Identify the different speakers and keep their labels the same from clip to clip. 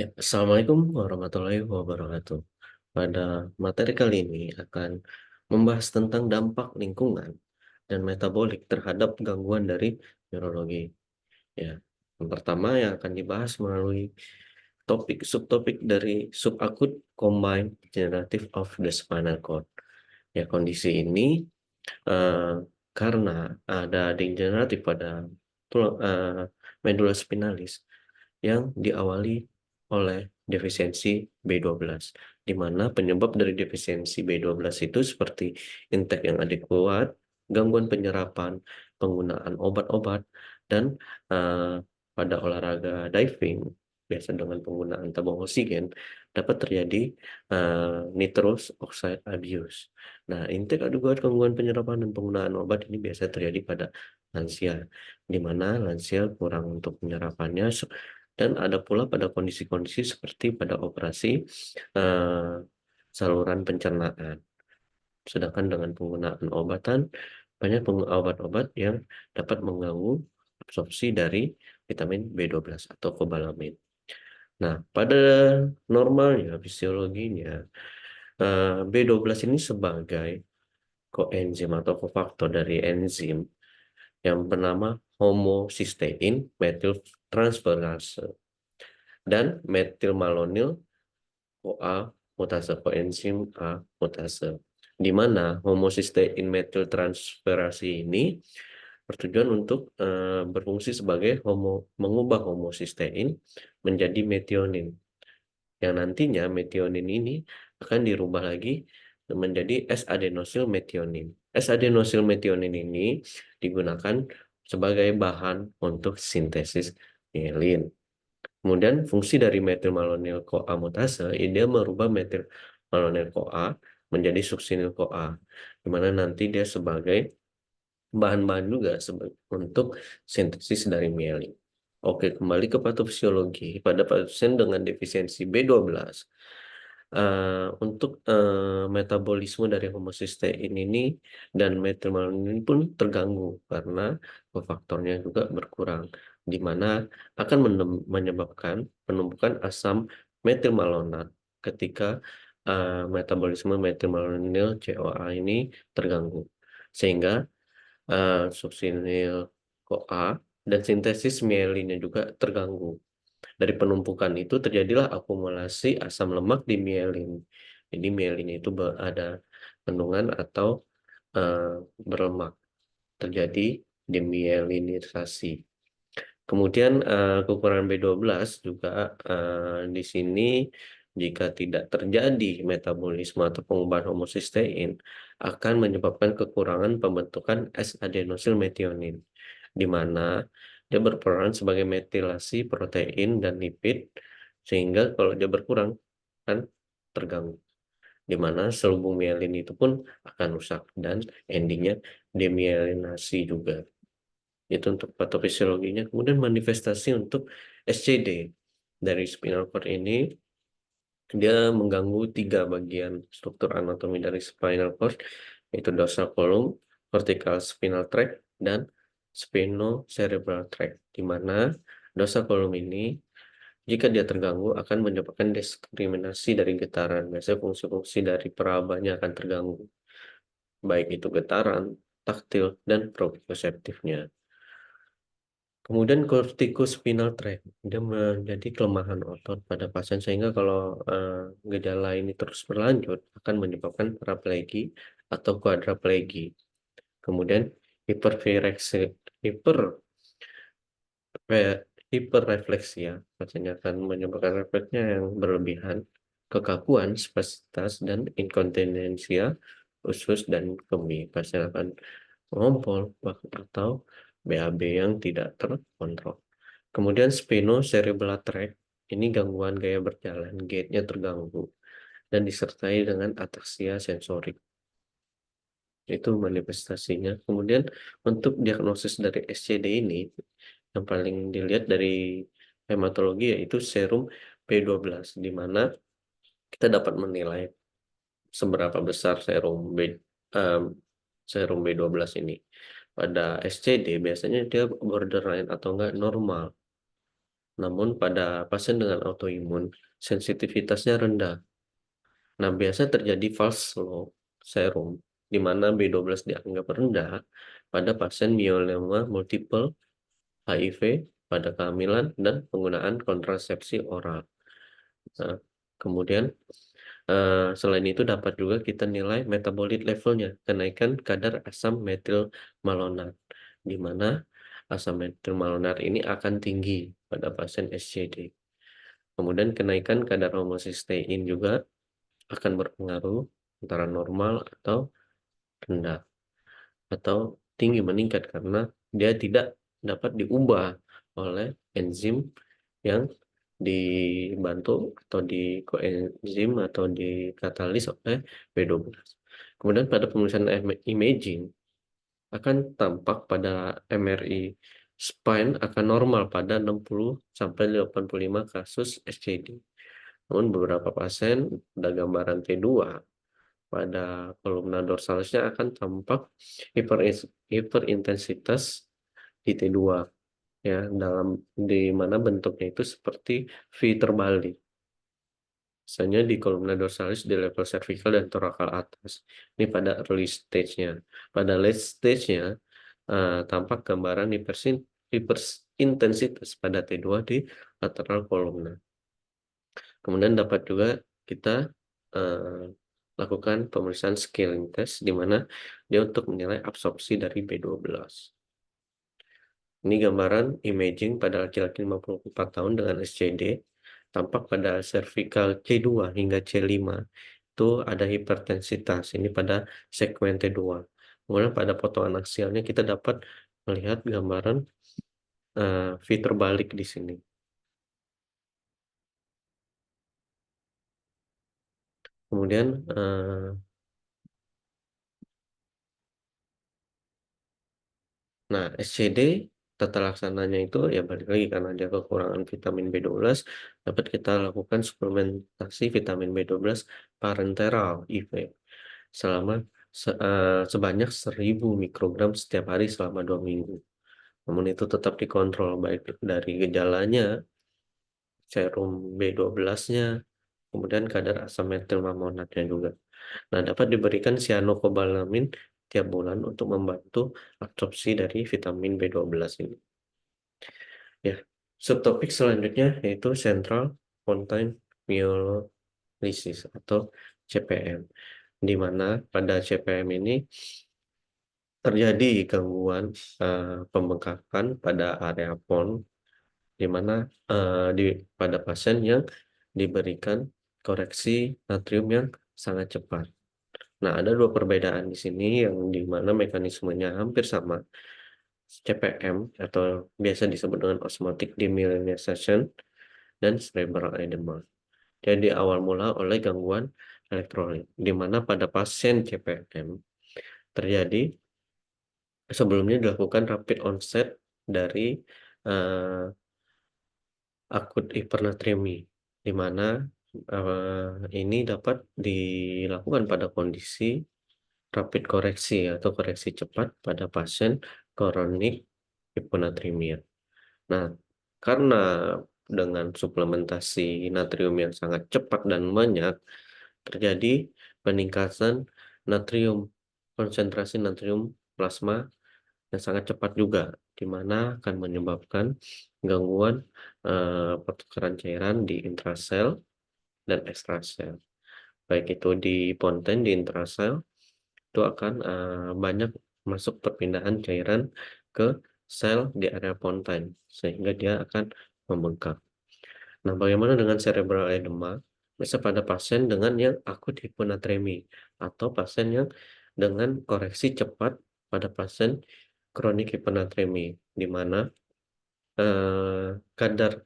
Speaker 1: Ya, Assalamualaikum warahmatullahi wabarakatuh. Pada materi kali ini akan membahas tentang dampak lingkungan dan metabolik terhadap gangguan dari neurologi. Ya, yang pertama yang akan dibahas melalui subtopik dari subakut combined degenerative of the spinal cord. Ya, kondisi ini eh, karena ada degeneratif pada tulang medula spinalis yang diawali oleh defisiensi B12, di mana penyebab dari defisiensi B12 itu seperti intake yang adekuat, gangguan penyerapan, penggunaan obat-obat, dan eh, pada olahraga diving, biasa dengan penggunaan tabung oksigen, dapat terjadi nitrous oxide abuse. Nah, intake adekuat, gangguan penyerapan, dan penggunaan obat ini biasa terjadi pada lansia, di mana lansia kurang untuk penyerapannya, dan ada pula pada kondisi-kondisi seperti pada operasi eh, saluran pencernaan. Sedangkan dengan penggunaan banyak obat-obat yang dapat mengganggu absorpsi dari vitamin B12 atau kobalamin. Nah, pada normalnya, fisiologinya, B12 ini sebagai koenzim atau kofaktor dari enzim yang bernama homocysteine methyltransferase dan metilmalonil CoA mutase, koenzim A mutase, di mana homocysteine methyltransferase ini bertujuan untuk berfungsi sebagai mengubah homocysteine menjadi metionin, yang nantinya metionin ini akan dirubah lagi menjadi S-adenosil S-adenosilmetionin ini digunakan sebagai bahan untuk sintesis mielin. Kemudian fungsi dari metilmalonyl-CoA mutase, dia merubah metilmalonyl-CoA menjadi suksinil-CoA, di mana nanti dia sebagai bahan-bahan juga untuk sintesis dari mielin. Oke, kembali ke patofisiologi. Pada pasien dengan defisiensi B12, untuk metabolisme dari homocysteine ini dan metilmalonyl ini pun terganggu karena faktornya juga berkurang, di mana akan menyebabkan penumpukan asam metilmalonat ketika metabolisme metilmalonyl CoA ini terganggu, sehingga suksinil CoA dan sintesis mielinnya juga terganggu. Dari penumpukan itu terjadilah akumulasi asam lemak di mielin. Jadi mielin itu ada kandungan atau eh, berlemak, terjadi demielinisasi. Kemudian kekurangan B12 juga di sini, jika tidak terjadi metabolisme atau pengubahan homocysteine, akan menyebabkan kekurangan pembentukan S-adenosilmetionin, di mana dia berperan sebagai metilasi protein dan lipid, sehingga kalau dia berkurang kan terganggu, di mana selubung mielin itu pun akan rusak dan endingnya demielinasi juga. Itu untuk patofisiologinya. Kemudian manifestasi untuk SCD dari spinal cord ini, dia mengganggu tiga bagian struktur anatomi dari spinal cord, yaitu dorsal column, vertical spinal tract, dan spinocerebral tract, di mana dorsal column ini jika dia terganggu akan menyebabkan diskriminasi dari getaran. Biasanya fungsi-fungsi dari perabanya akan terganggu, baik itu getaran, taktil, dan proprioseptifnya. Kemudian corticospinal tract, dia menjadi kelemahan otot pada pasien, sehingga kalau gejala ini terus berlanjut akan menyebabkan paraplegi atau quadriplegi. Kemudian hipervireksi, hiper hiperrefleksia, pasalnya akan menyebabkan refleksnya yang berlebihan, kekakuan, spasitas, dan inkontinensia usus dan kemih. Pasien akan ngompol atau BAB yang tidak terkontrol. Kemudian spinocerebellar tract, ini gangguan gaya berjalan, gait-nya terganggu, dan disertai dengan ataksia sensorik. Itu manifestasinya. Kemudian untuk diagnosis dari SCD ini, yang paling dilihat dari hematologi yaitu serum B12, di mana kita dapat menilai seberapa besar em, serum B12 ini. Pada SCD biasanya dia borderline atau enggak normal. Namun pada pasien dengan autoimun, sensitivitasnya rendah. Nah, biasa terjadi false low serum, di mana B12 dianggap rendah pada pasien myeloma multiple, HIV, pada kehamilan, dan penggunaan kontrasepsi oral. Nah, kemudian selain itu dapat juga kita nilai metabolit levelnya, kenaikan kadar asam metil malonat, di mana asam metil malonat ini akan tinggi pada pasien SCD. Kemudian kenaikan kadar homocysteine juga akan berpengaruh antara normal atau rendah atau tinggi meningkat karena dia tidak dapat diubah oleh enzim yang dibantu atau di koenzim atau dikatalis oleh B12. Kemudian pada pemeriksaan imaging akan tampak pada MRI spine akan normal pada 60 sampai 85 kasus SCD. Namun beberapa pasien pada gambaran T2 pada kolumna dorsalisnya akan tampak hiperintensitas di T2, ya, di mana bentuknya itu seperti V terbalik. Misalnya di kolumna dorsalis di level cervical dan torakal atas. Ini pada early stage-nya. Pada late stage-nya tampak gambaran hiperintensitas pada T2 di lateral kolumna. Kemudian dapat juga kita eh, lakukan pemeriksaan scaling test di mana dia untuk menilai absorpsi dari B12. Ini gambaran imaging pada laki-laki 54 tahun dengan SCD. Tampak pada cervical C2 hingga C5 itu ada hipertensitas. Ini pada segmen T2. Kemudian pada foto anaksialnya kita dapat melihat gambaran V terbalik di sini. Kemudian nah, SCD tata laksananya itu ya balik lagi karena dia kekurangan vitamin B12, dapat kita lakukan suplementasi vitamin B12 parenteral IV selama sebanyak 1000 mikrogram setiap hari selama 2 minggu. Namun itu tetap dikontrol baik dari gejalanya, serum B12-nya, kemudian kadar asam metil mamonatnya juga. Nah, dapat diberikan cyanocobalamin tiap bulan untuk membantu absorpsi dari vitamin B12 ini. Ya, subtopik selanjutnya yaitu Central Pontine Myelolisis atau CPM, di mana pada CPM ini terjadi gangguan pembengkakan pada area pon, di mana pada pasien yang diberikan koreksi natrium yang sangat cepat. Nah, ada dua perbedaan di sini yang di mana mekanismenya hampir sama. CPM atau biasa disebut dengan osmotic demyelination dan cerebral edema. Jadi awal mula oleh gangguan elektrolit, di mana pada pasien CPM terjadi sebelumnya dilakukan rapid onset dari uh, akut hipernatriemi, di mana ini dapat dilakukan pada kondisi rapid koreksi atau koreksi cepat pada pasien kronik hiponatremia. Nah, karena dengan suplementasi natrium yang sangat cepat dan banyak, terjadi peningkatan natrium, konsentrasi natrium plasma yang sangat cepat juga, di mana akan menyebabkan gangguan pertukaran cairan di intrasel dan ekstrasel. Baik itu di ponten di intrasel, itu akan banyak masuk perpindahan cairan ke sel di area ponten, sehingga dia akan membengkak. Nah, bagaimana dengan cerebral edema? Bisa pada pasien dengan yang akut hiponatremi atau pasien yang dengan koreksi cepat pada pasien kronik hiponatremi, di mana kadar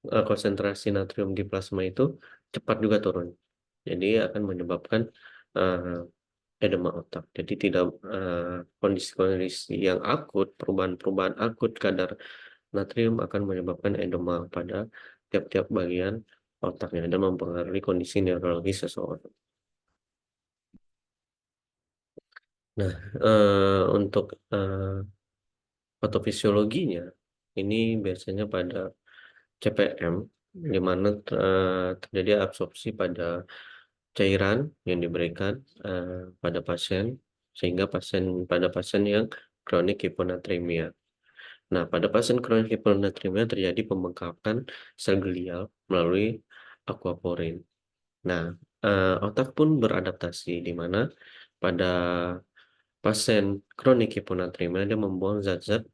Speaker 1: konsentrasi natrium di plasma itu cepat juga turun. Jadi akan menyebabkan edema otak. Jadi tidak kondisi-kondisi yang akut, perubahan-perubahan akut kadar natrium akan menyebabkan edema pada tiap-tiap bagian otaknya dan mempengaruhi kondisi neurologis seseorang. Nah, untuk patofisiologinya ini biasanya pada CPM, di mana terjadi absorpsi pada cairan yang diberikan pada pasien, sehingga pada pasien yang kronik hiponatremia. Nah, pada pasien kronik hiponatremia terjadi pembengkakan sel glial melalui aquaporin. Nah, otak pun beradaptasi, di mana pada pasien kronik hiponatremia dia membuang zat-zat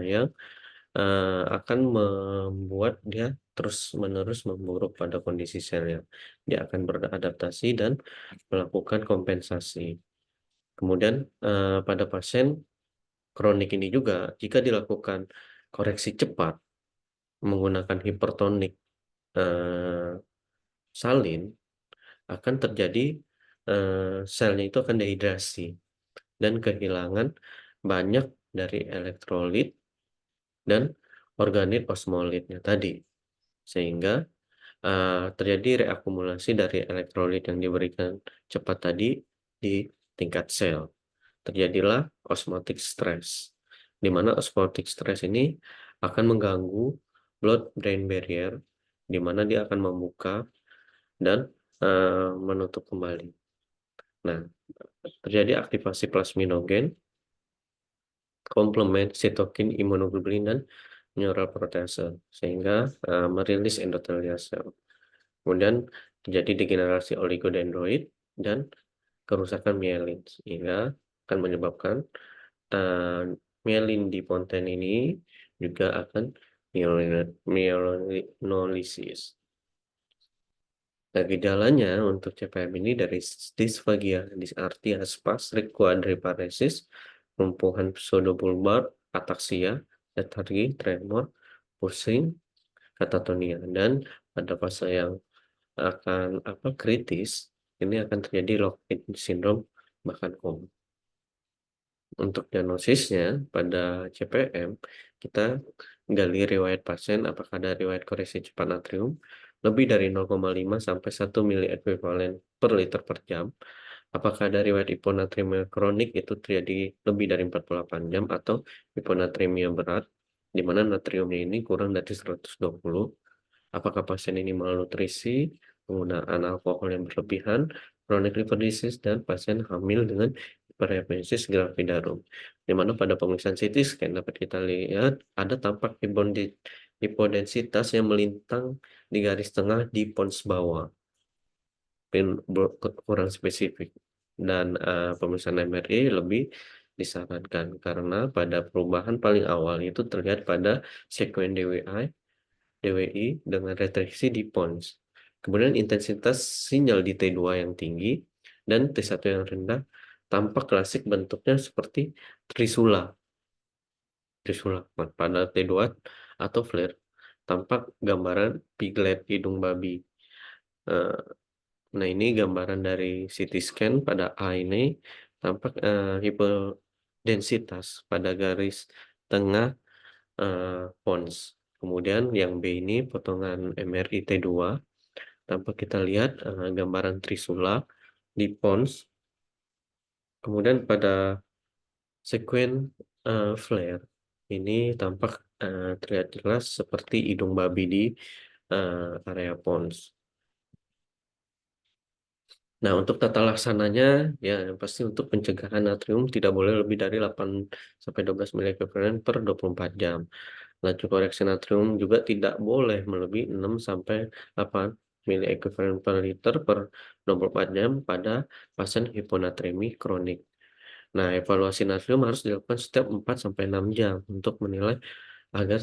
Speaker 1: yang akan membuat dia terus-menerus memburuk pada kondisi selnya. Dia akan beradaptasi dan melakukan kompensasi. Kemudian pada pasien kronik ini juga, jika dilakukan koreksi cepat menggunakan hipertonik eh, salin, akan terjadi selnya itu akan dehidrasi dan kehilangan banyak dari elektrolit dan organik osmolitnya tadi, sehingga terjadi reakumulasi dari elektrolit yang diberikan cepat tadi di tingkat sel. Terjadilah osmotic stress, di mana osmotic stress ini akan mengganggu blood-brain barrier, di mana dia akan membuka dan menutup kembali. Nah, terjadi aktivasi plasminogen, komplement sitokin, imunoglobulin, dan neural protease, sehingga merilis endothelial cell. Kemudian terjadi degenerasi oligodendroid dan kerusakan mielin, sehingga akan menyebabkan mielin di ponten ini juga akan myelinolysis. Nah, gejalanya untuk CPM ini dari disfagia, dysarthria, spastic quadriparesis, lumpuhan pseudobulbar, ataksia, letargi, tremor, pusing, katatonia, dan pada fase yang akan kritis, ini akan terjadi lock-in syndrome bahkan koma. Untuk diagnosisnya pada CPM, kita gali riwayat pasien apakah ada riwayat koreksi cepat natrium lebih dari 0,5 sampai 1 mili ekuivalen per liter per jam. Apakah ada riwayat hiponatremia kronik itu terjadi lebih dari 48 jam, atau hiponatremia berat di mana natriumnya ini kurang dari 120. Apakah pasien ini malnutrisi, penggunaan alkohol yang berlebihan, chronic liver disease, dan pasien hamil dengan hiperemesis gravidarum. Di mana pada pemeriksaan CT scan dapat kita lihat ada tampak hipodensitas yang melintang di garis tengah di pons bawah, kurang spesifik. Dan pemeriksaan MRI lebih disarankan karena pada perubahan paling awal itu terlihat pada sekuen DWI dengan retriksi di pons. Kemudian intensitas sinyal di T2 yang tinggi dan T1 yang rendah tampak klasik bentuknya seperti trisula. Pada T2 atau flare tampak gambaran piglet hidung babi. Nah, ini gambaran dari CT scan pada A ini tampak hipodensitas pada garis tengah pons. Kemudian yang B ini potongan MRI T2, tampak kita lihat gambaran trisula di pons. Kemudian pada sekuen flare ini tampak terlihat jelas seperti hidung babi di area pons. Nah, untuk tata laksananya, ya yang pasti untuk pencegahan natrium tidak boleh lebih dari 8 sampai 12 mili ekuivalen per 24 jam. Laju koreksi natrium juga tidak boleh melebihi 6 sampai 8 mili ekuivalen per liter per 24 jam pada pasien hiponatremi kronik. Nah, evaluasi natrium harus dilakukan setiap 4 sampai 6 jam untuk menilai agar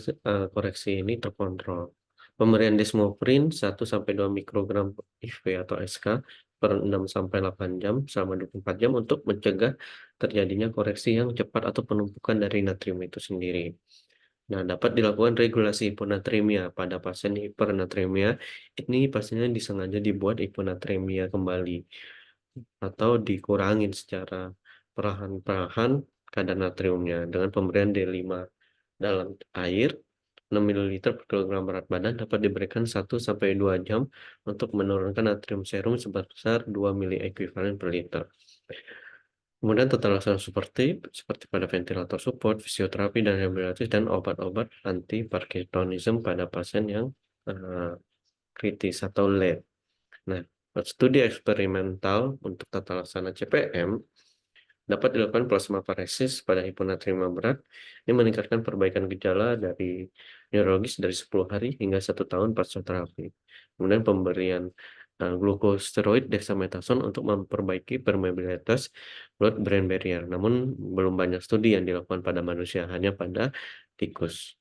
Speaker 1: koreksi ini terkontrol. Pemberian desmoprin 1 sampai 2 mikrogram IV atau SK per 6 sampai 8 jam selama 24 jam untuk mencegah terjadinya koreksi yang cepat atau penumpukan dari natrium itu sendiri. Nah, dapat dilakukan regulasi hiponatremia pada pasien hipernatremia. Ini pastinya disengaja dibuat hiponatremia kembali atau dikurangin secara perlahan-perlahan kadar natriumnya dengan pemberian D5 dalam air 6 ml per kilogram berat badan dapat diberikan 1 sampai 2 jam untuk menurunkan natrium serum sebesar 2 mili ekuivalen per liter. Kemudian tata laksana seperti pada ventilator support, fisioterapi dan rehabilitasi dan obat-obat anti Parkinsonism pada pasien yang kritis atau LED. Nah, studi eksperimental untuk tata laksana CPM dapat dilakukan plasmafaresis pada hiponatremia berat. Ini meningkatkan perbaikan gejala dari neurologis dari 10 hari hingga 1 tahun pasca terapi. Kemudian pemberian glukosteroid dexamethasone untuk memperbaiki permeabilitas blood-brain barrier. Namun belum banyak studi yang dilakukan pada manusia, hanya pada tikus.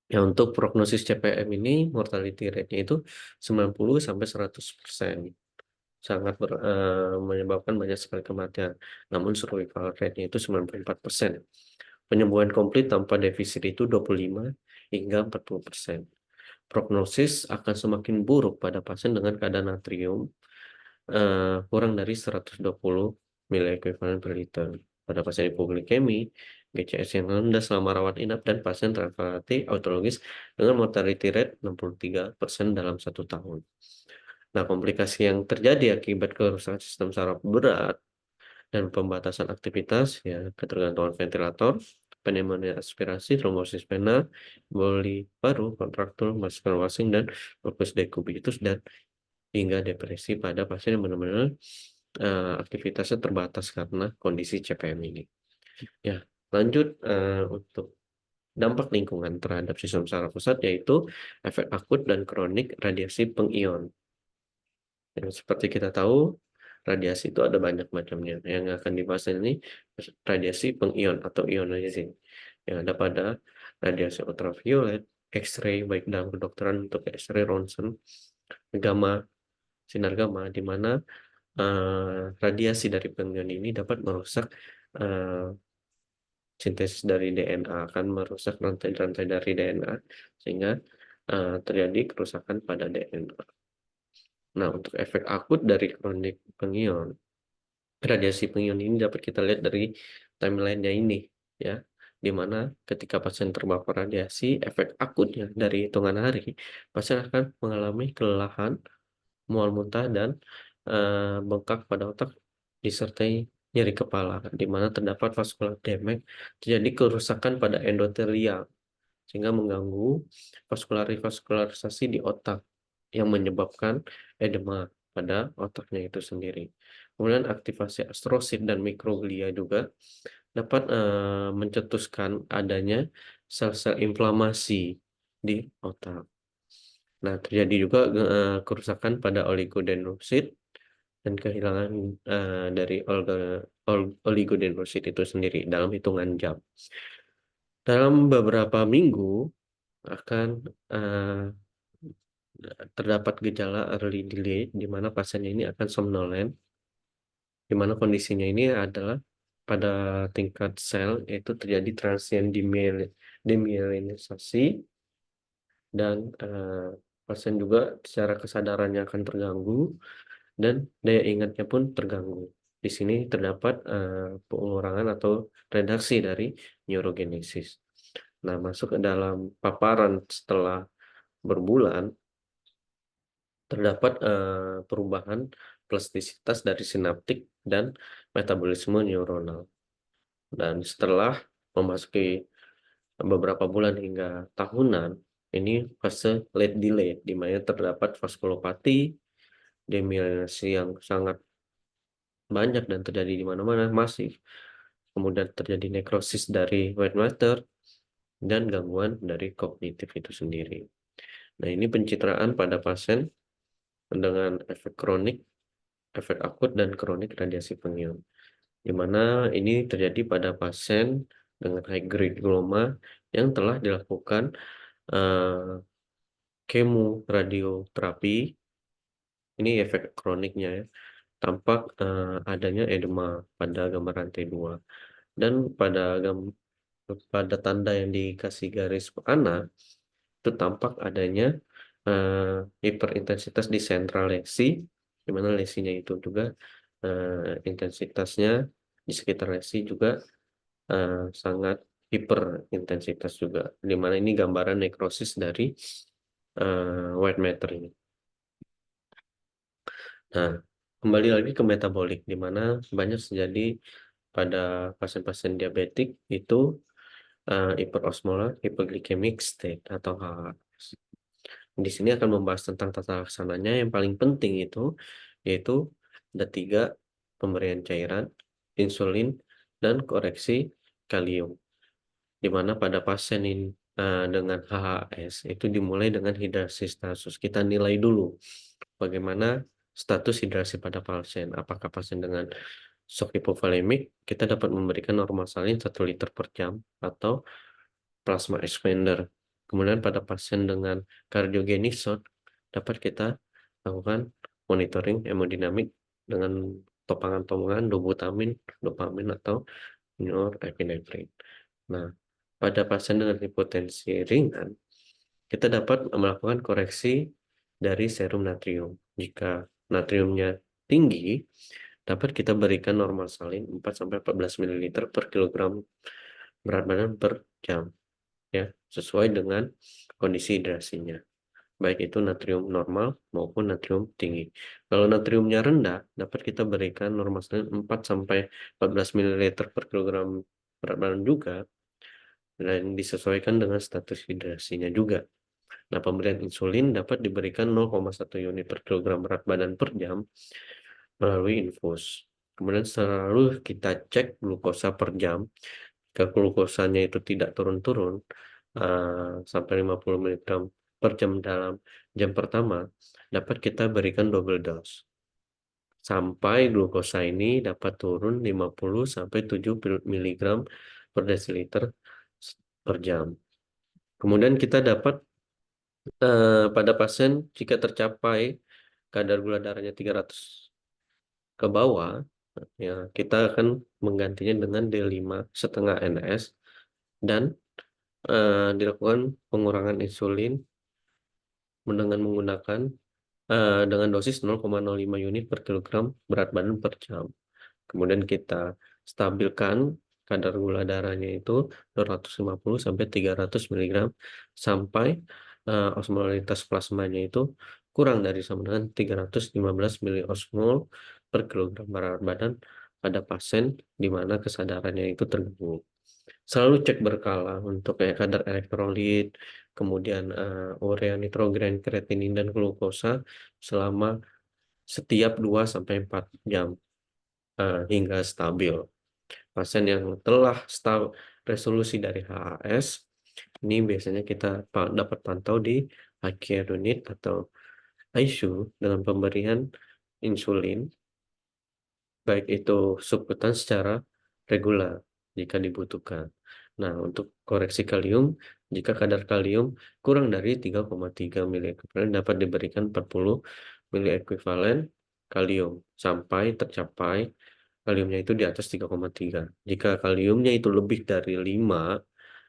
Speaker 1: Ya, untuk prognosis CPM ini mortality rate-nya itu 90-100%. Sangat menyebabkan banyak sekali kematian. Namun survival rate-nya itu 94%. Penyembuhan komplit tanpa defisit itu 25-40%. Prognosis akan semakin buruk pada pasien dengan kadar natrium kurang dari 120 mg per liter. Pada pasien hipoglikemi, GCS yang rendah selama rawat inap, dan pasien transfusi autologis dengan mortality rate 63% dalam 1 tahun. Nah, komplikasi yang terjadi akibat kerusakan sistem saraf berat dan pembatasan aktivitas, ya, ketergantungan ventilator, pneumonia aspirasi, trombosis vena, emboli paru, kontraktur, muscular wasting, dan lupus decubitus, dan hingga depresi pada pasien yang benar-benar aktivitasnya terbatas karena kondisi CPM ini. Ya, lanjut untuk dampak lingkungan terhadap sistem saraf pusat, yaitu efek akut dan kronik radiasi pengion. Yang seperti kita tahu, radiasi itu ada banyak macamnya. Yang akan dibahas ini radiasi pengion atau ionizing, yang ada pada radiasi ultraviolet, X-ray baik dalam kedokteran untuk X-ray ronsen, gamma, sinar gamma, di mana radiasi dari pengion ini dapat merusak sintesis dari DNA, akan merusak rantai-rantai dari DNA sehingga terjadi kerusakan pada DNA. Nah, untuk efek akut dari kronik pengion, radiasi pengion ini dapat kita lihat dari timeline-nya ini, ya, di mana ketika pasien terpapar radiasi, efek akutnya dari hitungan hari, pasien akan mengalami kelelahan, mual muntah, dan bengkak pada otak disertai nyeri kepala, di mana terdapat vascular damage, terjadi kerusakan pada endotelia sehingga mengganggu vaskularisasi di otak yang menyebabkan edema pada otaknya itu sendiri. Kemudian aktivasi astrosit dan mikroglia juga dapat mencetuskan adanya sel-sel inflamasi di otak. Nah, terjadi juga kerusakan pada oligodendrosit dan kehilangan dari oligodendrosit itu sendiri dalam hitungan jam. Dalam beberapa minggu akan terdapat gejala early delay, di mana pasiennya ini akan somnolen, di mana kondisinya ini adalah pada tingkat sel, yaitu terjadi transient demyelinisasi, dan pasien juga secara kesadarannya akan terganggu, dan daya ingatnya pun terganggu. Di sini terdapat pengurangan atau reduksi dari neurogenesis. Nah, masuk ke dalam paparan setelah berbulan, terdapat perubahan plastisitas dari sinaptik dan metabolisme neuronal. Dan setelah memasuki beberapa bulan hingga tahunan, ini fase late delay, di mana terdapat vaskulopati, demyelinasi yang sangat banyak dan terjadi di mana-mana, masif. Kemudian terjadi nekrosis dari white matter dan gangguan dari kognitif itu sendiri. Nah, ini pencitraan pada pasien dengan efek kronik, efek akut, dan kronik radiasi pengion, di mana ini terjadi pada pasien dengan high grade glioma yang telah dilakukan kemoradioterapi. Ini efek kroniknya, ya. Tampak adanya edema pada gambar rantai 2, dan pada tanda yang dikasih garis panah itu tampak adanya hiperintensitas di sentral lesi, di mana lesinya itu juga intensitasnya di sekitar lesi juga sangat hiperintensitas juga, di mana ini gambaran nekrosis dari white matter ini. Nah, kembali lagi ke metabolik, di mana banyak terjadi pada pasien-pasien diabetik itu hiperosmolar hypoglycemic state atau HHS. Di sini akan membahas tentang tata laksananya. Yang paling penting itu yaitu ada 3: pemberian cairan, insulin, dan koreksi kalium. Di mana pada pasien ini dengan HHS itu dimulai dengan hidrasi status. Kita nilai dulu bagaimana status hidrasi pada pasien. Apakah pasien dengan shock hipovolemik, kita dapat memberikan normal salin 1 liter per jam atau plasma expander. Kemudian pada pasien dengan cardiogenic shock dapat kita lakukan monitoring hemodinamik dengan topangan-topangan dobutamin, dopamin atau norepinephrine. Nah, pada pasien dengan hipotensi ringan, kita dapat melakukan koreksi dari serum natrium. Jika natriumnya tinggi, dapat kita berikan normal salin 4-14 ml per kilogram berat badan per jam, ya, sesuai dengan kondisi hidrasinya, baik itu natrium normal maupun natrium tinggi. Kalau natriumnya rendah, dapat kita berikan normal salin 4-14 ml per kilogram berat badan juga, dan disesuaikan dengan status hidrasinya juga. Nah, pemberian insulin dapat diberikan 0,1 unit per kilogram berat badan per jam melalui infus. Kemudian selalu kita cek glukosa per jam. Jika glukosanya itu tidak turun-turun sampai 50 mg per jam dalam jam pertama, dapat kita berikan double dose. Sampai glukosa ini dapat turun 50-70 mg per desiliter per jam. Kemudian kita dapat pada pasien jika tercapai kadar gula darahnya 300 ke bawah, ya kita akan menggantinya dengan D5,5 NS dan dilakukan pengurangan insulin dengan menggunakan dengan dosis 0,05 unit per kilogram berat badan per jam. Kemudian kita stabilkan kadar gula darahnya itu 250-300 mg sampai osmolitas plasmanya itu kurang dari sama dengan 315 miliosmol per kilogram berat badan pada pasien di mana kesadarannya itu terganggu. Selalu cek berkala untuk kayak kadar elektrolit, kemudian urea, nitrogen, kreatinin, dan glukosa selama setiap 2-4 jam hingga stabil. Pasien yang telah resolusi dari HAS, ini biasanya kita dapat pantau di high care unit atau ICU dengan pemberian insulin, baik itu subkutan secara reguler jika dibutuhkan. Nah, untuk koreksi kalium, jika kadar kalium kurang dari 3,3 mili ekuivalen, dapat diberikan 40 mili ekuivalen kalium sampai tercapai kaliumnya itu di atas 3,3. Jika kaliumnya itu lebih dari 5,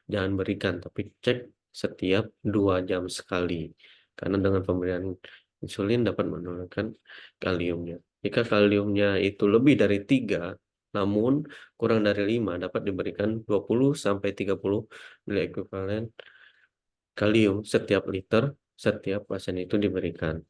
Speaker 1: jangan berikan, tapi cek setiap 2 jam sekali. Karena dengan pemberian insulin dapat menurunkan kaliumnya. Jika kaliumnya itu lebih dari 3, namun kurang dari 5, dapat diberikan 20-30 mili ekuivalen kalium setiap liter setiap pasien itu diberikan.